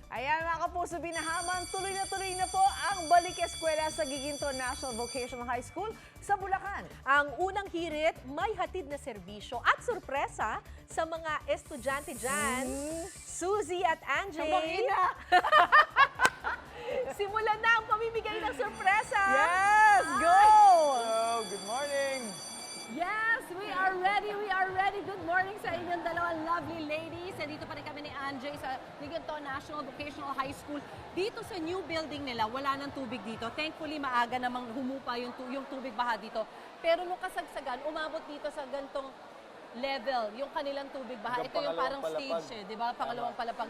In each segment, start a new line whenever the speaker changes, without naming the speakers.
Ayan mga kapuso, binahaman, tuloy na po ang balik eskwela sa Giginto National Vocational High School sa Bulacan.
Ang unang hirit, may hatid na serbisyo at sorpresa sa mga estudyante dyan. Suzy at Angie.
Ina!
Simulan na ang pamimigay ng sorpresa.
Yes! Go!
Hello, good morning!
Yes, we are ready. We are ready. Good morning sa inyong dalawang lovely ladies. Nandito pa rin kami ni Angie sa Giginto National Vocational High School. Dito sa new building nila, wala nang tubig dito. Thankfully, maaga namang humupa yung tubig baha dito. Pero nung kasagsagan, umabot dito sa gantong level, yung kanilang tubig baha. Ito yung parang stage eh, di ba? Pangalawang palapag,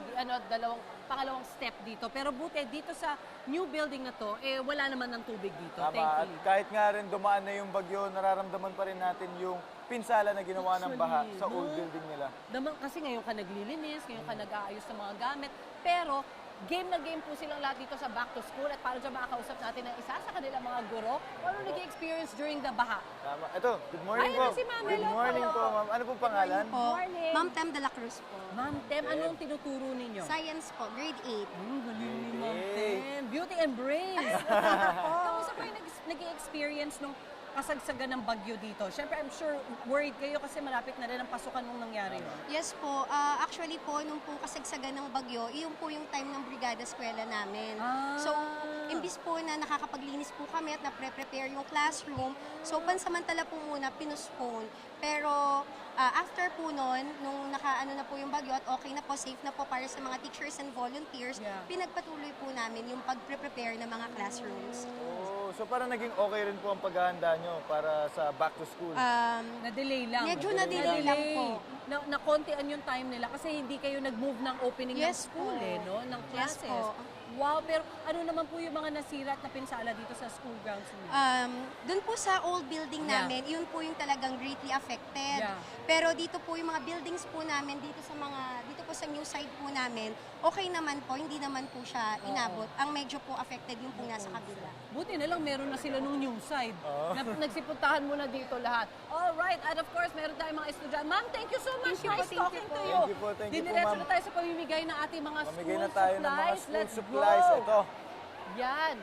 pangalawang step dito. Pero buti, dito sa new building na to, eh wala naman ng tubig dito.
Tama, at
Thankfully.
kahit nga rin dumaan na yung bagyo, nararamdaman pa rin natin yung pinsala na ginawa ng baha
Actually,
sa old building nila.
Kasi ngayon ka naglilinis, ngayon ka nag-aayos ng mga gamit. Pero game na game po silang lahat dito sa back to school. At para dyan makakausap natin ang isa sa kanilang mga guro, ano nag-experience during the baha.
Tama. Ito, good morning
Ay,
po.
si Ma'am.
Good
Hello
morning
po.
po, ma'am. Ano pong pangalan?
Good morning.
Ma'am Tem de la Cruz po.
Ma'am Tem, anong tinuturo ninyo?
Science po, grade 8.
Galing ni Ma'am
Yay.
Tem. Beauty and brains. Kamusta po yung nag-experience nung kasagsagan ng bagyo dito? Siyempre, I'm sure worried kayo kasi malapit na rin ang pasukan nung nangyari.
Yes po, actually po, nung po kasagsagan ng bagyo, iyon po yung time ng brigada eskwela namin. So, imbis po na nakakapaglinis po kami at na-prepare yung classroom, so pansamantala po muna, pinuspone. Pero after po nun, nung nakaano na po yung bagyo at okay na po, safe na po para sa mga teachers and volunteers, pinagpatuloy po namin yung pag-prepare ng mga classrooms.
Oh, so parang naging okay rin po ang paghahanda nyo para sa back to school.
Na-delay lang.
Medyo na-delay lang po.
Na-kontian yung time nila kasi hindi kayo nag-move ng opening ng
Yes
school
po.
ng
Yes
classes.
po.
Wow, pero ano naman po yung mga nasira at napinsala dito sa school grounds niyo?
Doon po sa old building
Yeah.
namin, yun po yung talagang greatly affected.
Yeah.
Pero dito po yung mga buildings po namin, dito po sa new side po namin, okay naman po, hindi naman po siya inabot. Ang medyo po affected yung po nasa kabila.
Buti na lang meron na sila nung new side. Nagsipuntahan mo na dito lahat. Alright, and of course, meron tayong mga estudyante. Ma'am, thank you so much.
Thank you po,
Nice
thank you
talking
po.
to you.
Thank you po,
Diniretso
ma'am.
na tayo sa pamimigay ng ating mga
Mamigay
school
na tayo
supplies.
ng mga school
Let's
supplies.
go.
Ito.
Yan.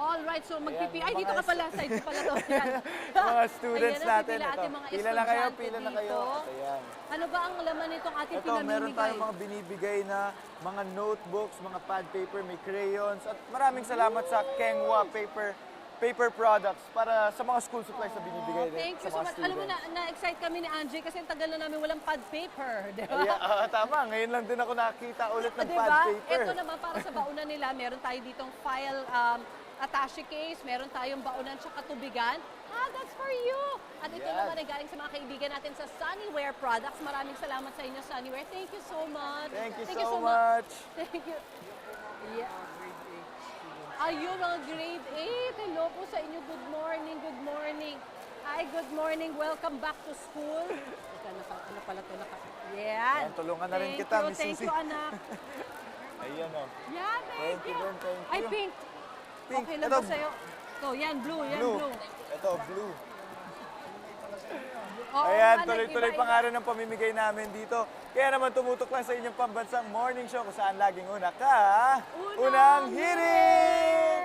Alright, so magpipi.
Ayan,
Ay, dito ka
mga
pala. Side ko pala to. Yan.
mga students
Ayan na,
natin.
pipila
Ito.
ating mga
Pila na kayo,
estudyante
pila na kayo.
dito.
Ayan.
Ano ba ang laman nitong ating
Ito, meron
pinamimigay?
tayong mga binibigay na mga notebooks, mga pad paper, may crayons, at maraming salamat sa Kengwa paper products para sa mga school supplies na binibigay
Thank
sa
you so
mga
much. Alam mo,
students.
na-excite kami ni Angie kasi ang tagal na namin walang pad paper. Di ba?
Ayan, tama, ngayon lang din ako nakita ulit ng
Di
pad
ba?
paper.
Ito naman para sa baunan nila, meron tayo ditong file attache case, meron tayong baunan tsaka tubigan. That's for you! At ito
Yes.
naman ay galing sa mga kaibigan natin sa Sunnyware Products. Maraming salamat sa inyo, Sunnyware. Thank you so much.
Thank you so much.
Thank you. Yeah. Ayun, mga grade 8. Hello po sa inyo. Good morning, good morning. Hi, good morning. Welcome back to school. Ano pala ito? Yan.
Ayan, tulungan na rin
Thank
kita,
you,
Miss
Thank
Susie.
you, anak.
Ayan o.
Yan, thank
Thank you
you.
din, thank
Ay,
you.
pink.
Pink.
Okay lang
Ito,
ba sa'yo? Ito, yan, blue, yan,
blue.
blue.
Ito, blue.
Oo,
Ayan,
nga,
tuloy-tuloy
nag-iba-iba.
pa nga rin ang pamimigay namin dito. Kaya naman tumutok lang sa inyong pambansang morning show kung saan laging una ka. Unang hirit!